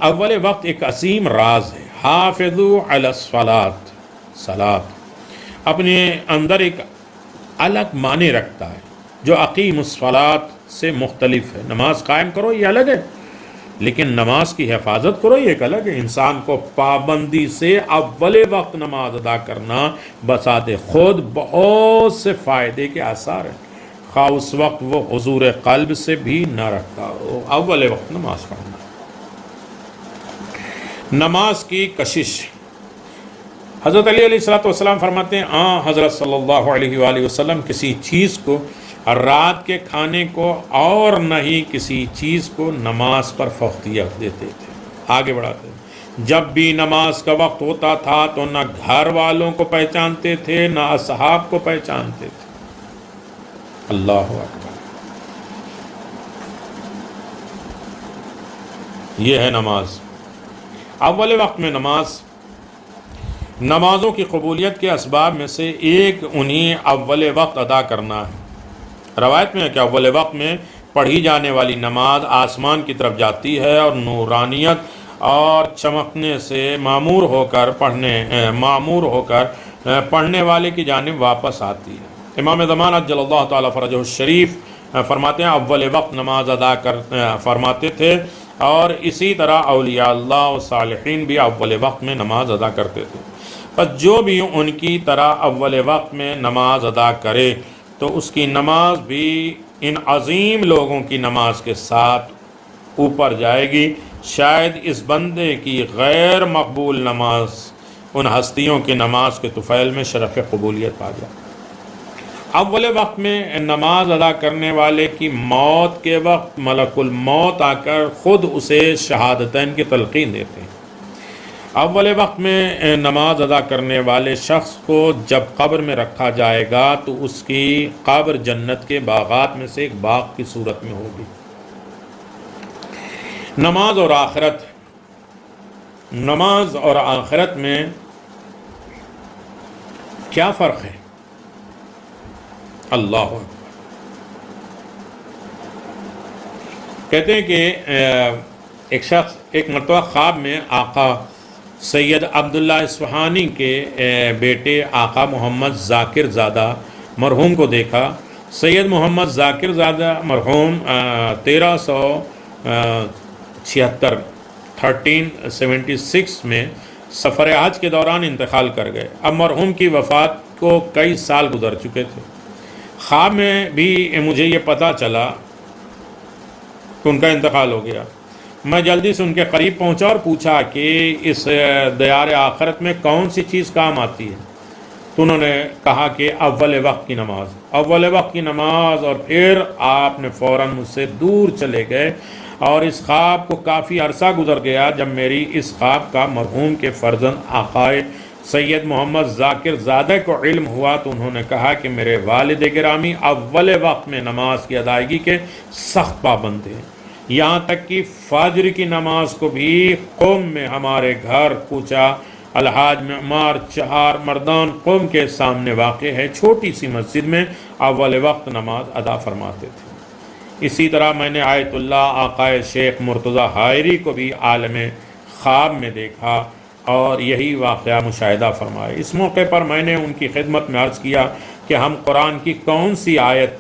A: اول وقت ایک عظیم راز ہے۔ حافظوا علی الصلاۃ، صلاۃ اپنے اندر ایک الگ معنی رکھتا ہے جو اقیم الصلاۃ سے مختلف ہے۔ نماز قائم کرو یہ الگ ہے، لیکن نماز کی حفاظت کرو یہ ایک الگ ہے۔ انسان کو پابندی سے اول وقت نماز ادا کرنا بذات خود بہت سے فائدے کے آثار ہیں، خواہ اس وقت وہ حضور قلب سے بھی نہ رکھتا ہو، اول وقت نماز پڑھنا۔ نماز کی کشش، حضرت علی علیہ السلام فرماتے ہیں حضرت صلی اللہ علیہ وآلہ وسلم کسی چیز کو رات کے کھانے کو اور نہ ہی کسی چیز کو نماز پر فوقیت دیتے تھے۔ آگے بڑھاتے ہیں، جب بھی نماز کا وقت ہوتا تھا تو نہ گھر والوں کو پہچانتے تھے نہ اصحاب کو پہچانتے تھے۔ اللہ اکبر، یہ ہے نماز۔ اول وقت میں نمازوں کی قبولیت کے اسباب میں سے ایک انہیں اول وقت ادا کرنا ہے۔ روایت میں ہے کہ اول وقت میں پڑھی جانے والی نماز آسمان کی طرف جاتی ہے اور نورانیت اور چمکنے سے معمور ہو کر پڑھنے والے کی جانب واپس آتی ہے۔ امام زمان عجل اللہ تعالیٰ فرجہ الشریف فرماتے ہیں اول وقت نماز ادا فرماتے تھے، اور اسی طرح اولیاء اللہ و صالحین بھی اول وقت میں نماز ادا کرتے تھے۔ پس جو بھی ان کی طرح اول وقت میں نماز ادا کرے تو اس کی نماز بھی ان عظیم لوگوں کی نماز کے ساتھ اوپر جائے گی۔ شاید اس بندے کی غیر مقبول نماز ان ہستیوں کی نماز کے طفیل میں شرف قبولیت پا جائے۔ اول وقت میں نماز ادا کرنے والے کی موت کے وقت ملک الموت آ کر خود اسے شہادتین کی تلقین دیتے ہیں۔ اول وقت میں نماز ادا کرنے والے شخص کو جب قبر میں رکھا جائے گا تو اس کی قبر جنت کے باغات میں سے ایک باغ کی صورت میں ہوگی۔ نماز اور آخرت میں کیا فرق ہے؟ اللہ اکبر۔ کہتے ہیں کہ ایک شخص ایک مرتبہ خواب میں آقا سید عبداللہ اصفہانی کے بیٹے آقا محمد ذاکر زادہ مرحوم کو دیکھا۔ سید محمد ذاکر زادہ مرحوم 1376 میں سفر حج کے دوران انتقال کر گئے۔ اب مرحوم کی وفات کو کئی سال گزر چکے تھے۔ خواب میں بھی مجھے یہ پتہ چلا کہ ان کا انتقال ہو گیا۔ میں جلدی سے ان کے قریب پہنچا اور پوچھا کہ اس دیار آخرت میں کون سی چیز کام آتی ہے؟ تو انہوں نے کہا کہ اول وقت کی نماز، اور پھر آپ نے فوراً مجھ سے دور چلے گئے، اور اس خواب کو کافی عرصہ گزر گیا۔ جب میری اس خواب کا مرحوم کے فرزند آقائے سید محمد ذاکر زادہ کو علم ہوا تو انہوں نے کہا کہ میرے والد گرامی اول وقت میں نماز کی ادائیگی کے سخت پابند ہیں، یہاں تک کہ فجر کی نماز کو بھی قوم میں ہمارے گھر کوچہ الحاج معمار 4 مردان قوم کے سامنے واقع ہے چھوٹی سی مسجد میں اول وقت نماز ادا فرماتے تھے۔ اسی طرح میں نے آیت اللہ آقائے شیخ مرتضی حائری کو بھی عالم خواب میں دیکھا اور یہی واقعہ مشاہدہ فرمایا۔ اس موقع پر میں نے ان کی خدمت میں عرض کیا کہ ہم قرآن کی کون سی آیت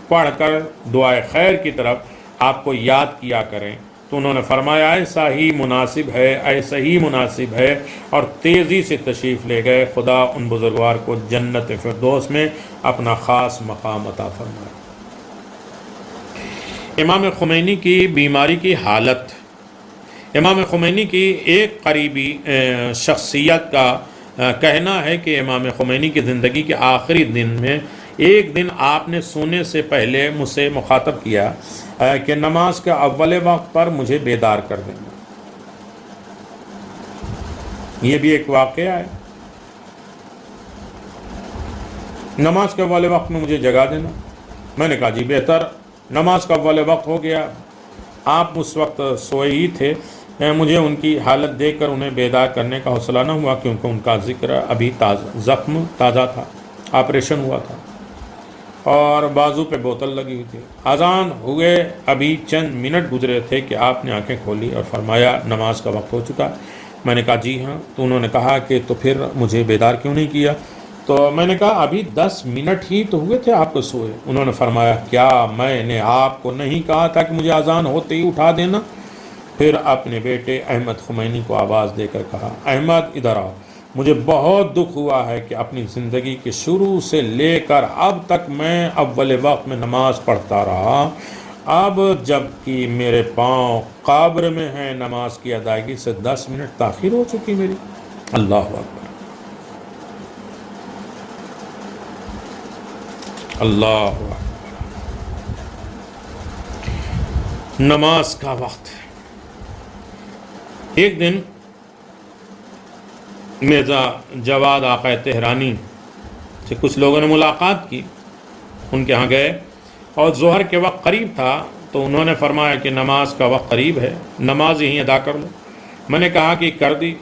A: پڑھ کر دعائے خیر کی طرف آپ کو یاد کیا کریں؟ تو انہوں نے فرمایا ایسا ہی مناسب ہے، اور تیزی سے تشریف لے گئے۔ خدا ان بزرگوار کو جنت فردوس میں اپنا خاص مقام عطا فرمائے۔ امام خمینی کی بیماری کی حالت۔ امام خمینی کی ایک قریبی شخصیت کا کہنا ہے کہ امام خمینی کی زندگی کے آخری دن میں ایک دن آپ نے سونے سے پہلے مجھ سے مخاطب کیا کہ نماز کے اول وقت پر مجھے بیدار کر دینا۔ یہ بھی ایک واقعہ ہے، نماز کے اول وقت میں مجھے جگا دینا۔ میں نے کہا جی بہتر، نماز کا اول وقت ہو گیا، آپ اس وقت سوئے ہی تھے۔ مجھے ان کی حالت دیکھ کر انہیں بیدار کرنے کا حوصلہ نہ ہوا، کیونکہ ان کا ذکر ابھی زخم تازہ تھا، آپریشن ہوا تھا اور بازو پہ بوتل لگی ہوئی تھی۔ اذان ہوئے ابھی چند منٹ گزرے تھے کہ آپ نے آنکھیں کھولی اور فرمایا نماز کا وقت ہو چکا۔ میں نے کہا جی ہاں۔ تو انہوں نے کہا کہ تو پھر مجھے بیدار کیوں نہیں کیا؟ تو میں نے کہا ابھی 10 منٹ ہی تو ہوئے تھے آپ کو سوئے۔ انہوں نے فرمایا کیا میں نے آپ کو نہیں کہا تھا کہ مجھے اذان ہوتے ہی اٹھا دینا؟ پھر اپنے بیٹے احمد خمینی کو آواز دے کر کہا، احمد ادھر آؤ، مجھے بہت دکھ ہوا ہے کہ اپنی زندگی کے شروع سے لے کر اب تک میں اول وقت میں نماز پڑھتا رہا، اب جب کہ میرے پاؤں قبر میں ہیں نماز کی ادائیگی سے 10 منٹ تاخیر ہو چکی میری۔ اللہ اکبر، اللہ اکبر۔ نماز کا وقت۔ ایک دن مرزا جواد آقا تہرانی سے کچھ لوگوں نے ملاقات کی، ان کے ہاں گئے اور ظہر کے وقت قریب تھا تو انہوں نے فرمایا کہ نماز کا وقت قریب ہے، نماز یہیں ادا کر لو۔ میں نے کہا کہ کر دی۔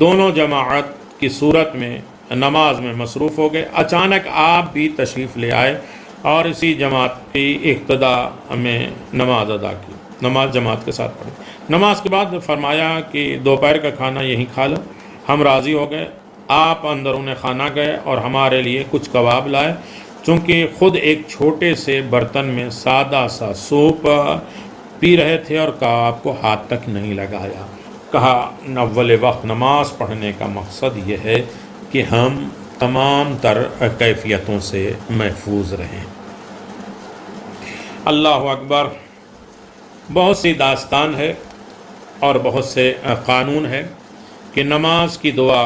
A: دونوں جماعت کی صورت میں نماز میں مصروف ہو گئے۔ اچانک آپ بھی تشریف لے آئے اور اسی جماعت کی اقتدا میں نماز ادا کی، نماز جماعت کے ساتھ پڑھی۔ نماز کے بعد فرمایا کہ دوپہر کا کھانا یہیں کھا لو۔ ہم راضی ہو گئے۔ آپ اندرون خانہ گئے اور ہمارے لیے کچھ کباب لائے، چونکہ خود ایک چھوٹے سے برتن میں سادہ سا سوپ پی رہے تھے اور کباب کو ہاتھ تک نہیں لگایا۔ کہا، اول وقت نماز پڑھنے کا مقصد یہ ہے کہ ہم تمام تر کیفیتوں سے محفوظ رہیں۔ اللہ اکبر۔ بہت سی داستان ہے اور بہت سے قانون ہے کہ نماز کی دعا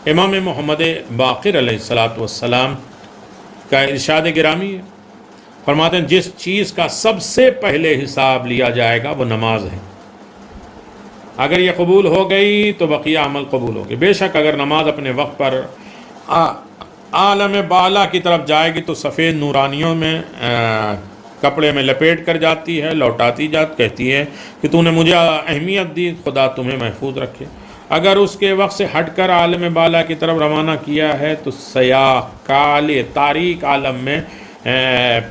A: امام محمد باقر علیہ السلام کا ارشاد گرامی ہے۔ فرماتے ہیں جس چیز کا سب سے پہلے حساب لیا جائے گا وہ نماز ہے، اگر یہ قبول ہو گئی تو بقیہ عمل قبول ہوگی۔ بے شک اگر نماز اپنے وقت پر عالم بالا کی طرف جائے گی تو سفید نورانیوں میں کپڑے میں لپیٹ کر جاتی ہے، لوٹاتی کہتی ہے کہ تو نے مجھے اہمیت دی، خدا تمہیں محفوظ رکھے۔ اگر اس کے وقت سے ہٹ کر عالم بالا کی طرف روانہ کیا ہے تو سیاہ کالے تاریک عالم میں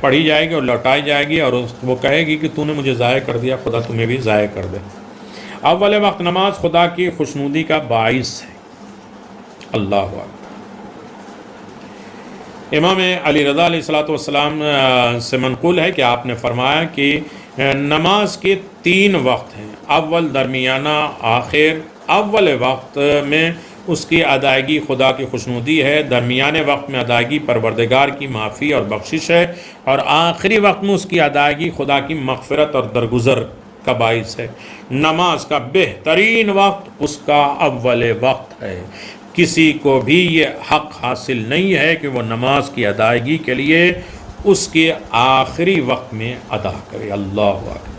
A: پڑھی جائے گی اور لوٹائی جائے گی، اور وہ کہے گی کہ تو نے مجھے ضائع کر دیا، خدا تمہیں بھی ضائع کر دے۔ اول وقت نماز خدا کی خوشنودی کا باعث ہے۔ اللہ اکبر۔ امام علی رضا علیہ السلام سے منقول ہے کہ آپ نے فرمایا کہ نماز کے 3 وقت ہیں، اول، درمیانہ، آخر۔ اول وقت میں اس کی ادائیگی خدا کی خوشنودی ہے، درمیانے وقت میں ادائیگی پروردگار کی معافی اور بخشش ہے، اور آخری وقت میں اس کی ادائیگی خدا کی مغفرت اور درگزر کا باعث ہے۔ نماز کا بہترین وقت اس کا اول وقت ہے۔ کسی کو بھی یہ حق حاصل نہیں ہے کہ وہ نماز کی ادائیگی کے لیے اس کے آخری وقت میں ادا کرے۔ اللہ اکبر۔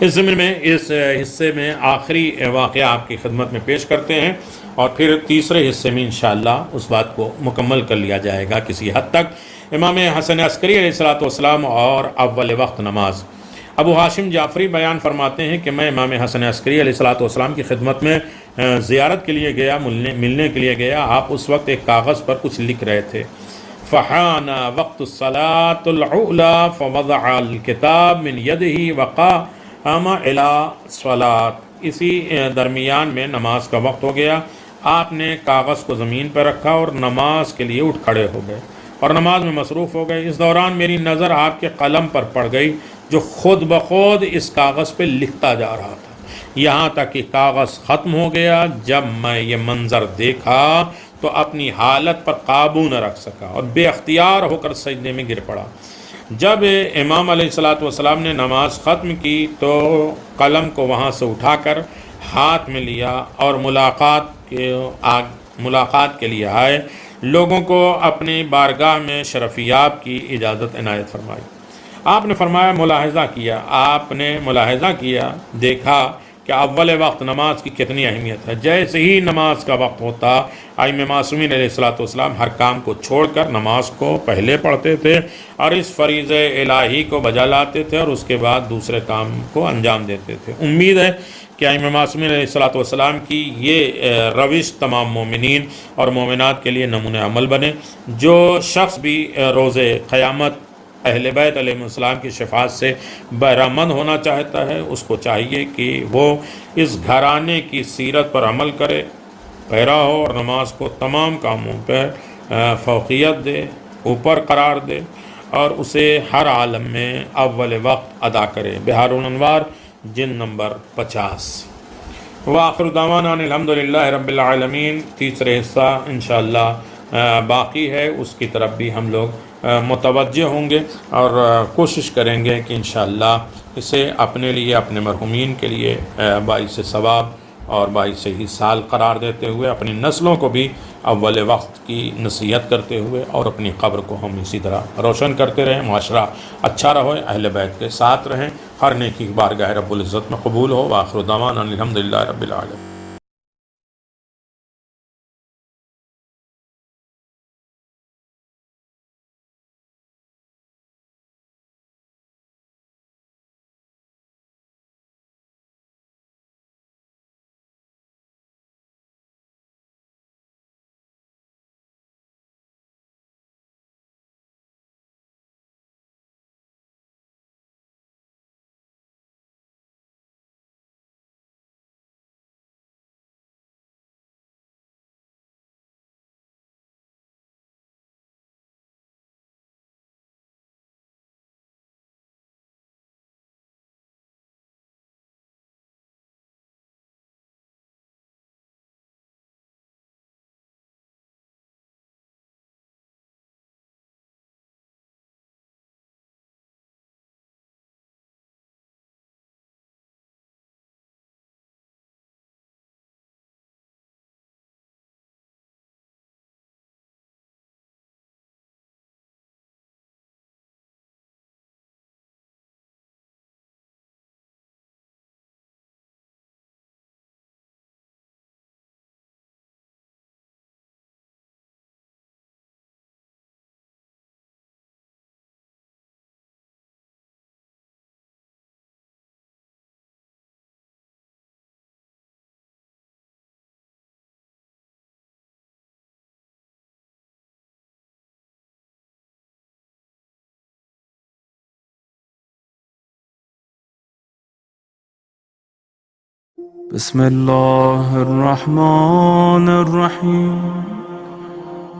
A: اس ضمن میں اس حصے میں آخری واقعہ آپ کی خدمت میں پیش کرتے ہیں اور پھر تیسرے حصے میں انشاءاللہ اس بات کو مکمل کر لیا جائے گا کسی حد تک۔ امام حسن عسکری علیہ السلام اور اول وقت نماز۔ ابو ہاشم جعفری بیان فرماتے ہیں کہ میں امام حسن عسکری علیہ السلام کی خدمت میں زیارت کے لیے گیا، ملنے کے لیے گیا۔ آپ اس وقت ایک کاغذ پر کچھ لکھ رہے تھے۔ فحان وقت الصلاۃ العلی فوضع الکتاب من یدہ وقام الی الصلاۃ۔ اسی درمیان میں نماز کا وقت ہو گیا۔ آپ نے کاغذ کو زمین پر رکھا اور نماز کے لیے اٹھ کھڑے ہو گئے اور نماز میں مصروف ہو گئے۔ اس دوران میری نظر آپ کے قلم پر پڑ گئی جو خود بخود اس کاغذ پہ لکھتا جا رہا تھا، یہاں تک کہ کاغذ ختم ہو گیا۔ جب میں یہ منظر دیکھا تو اپنی حالت پر قابو نہ رکھ سکا اور بے اختیار ہو کر سجدے میں گر پڑا۔ جب امام علیہ السلام نے نماز ختم کی تو قلم کو وہاں سے اٹھا کر ہاتھ میں لیا اور ملاقات کے لیے آئے۔ لوگوں کو اپنی بارگاہ میں شرفیاب کی اجازت عنایت فرمائی۔ آپ نے فرمایا آپ نے ملاحظہ کیا، دیکھا کہ اول وقت نماز کی کتنی اہمیت ہے۔ جیسے ہی نماز کا وقت ہوتا ائمہ معصومین علیہ السلام ہر کام کو چھوڑ کر نماز کو پہلے پڑھتے تھے اور اس فریضہ الہی کو بجا لاتے تھے اور اس کے بعد دوسرے کام کو انجام دیتے تھے۔ امید ہے کہ ائمہ معصومین علیہ السلام کی یہ روش تمام مومنین اور مومنات کے لیے نمونہ عمل بنے۔ جو شخص بھی روز قیامت اہل بیت علیہ السلام کی شفاعت سے بہرامند ہونا چاہتا ہے، اس کو چاہیے کہ وہ اس گھرانے کی سیرت پر عمل کرے، پیرا ہو اور نماز کو تمام کاموں پر فوقیت دے، اوپر قرار دے۔ اور اسے ہر عالم میں اول وقت ادا کرے۔ بحار الانوار جن نمبر 50۔ وآخر دعوانا الحمدللہ رب العالمین۔ تیسرے حصہ انشاءاللہ باقی ہے، اس کی طرف بھی ہم لوگ متوجہ ہوں گے اور کوشش کریں گے کہ انشاءاللہ اسے اپنے لیے، اپنے مرحومین کے لیے باعث ثواب اور باعث حصال قرار دیتے ہوئے اپنی نسلوں کو بھی اول وقت کی نصیحت کرتے ہوئے اور اپنی قبر کو ہم اسی طرح روشن کرتے رہیں، معاشرہ اچھا رہے، اہل بیت کے ساتھ رہیں، ہر نیکی بارگاہ رب العزت میں قبول ہو۔ وآخر دعوانا الحمدللہ رب العالمین۔
B: بسم الله الرحمن الرحيم.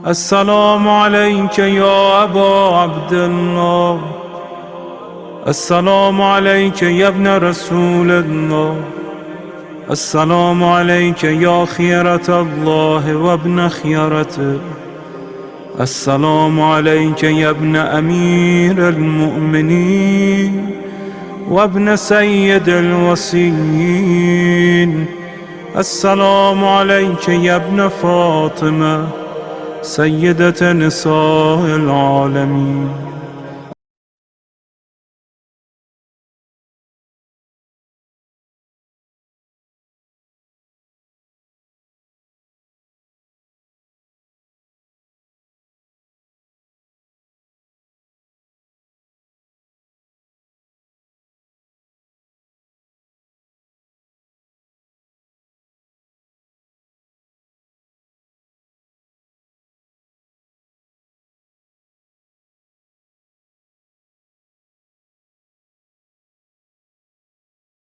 B: السلام عليك يا أبا عبد الله، السلام عليك يا ابن رسول الله، السلام عليك يا خيرة الله وابن خيرته، السلام عليك يا ابن أمير المؤمنين وابن سيد الوصيين، السلام عليك يا ابن فاطمة سيدة نساء العالمين.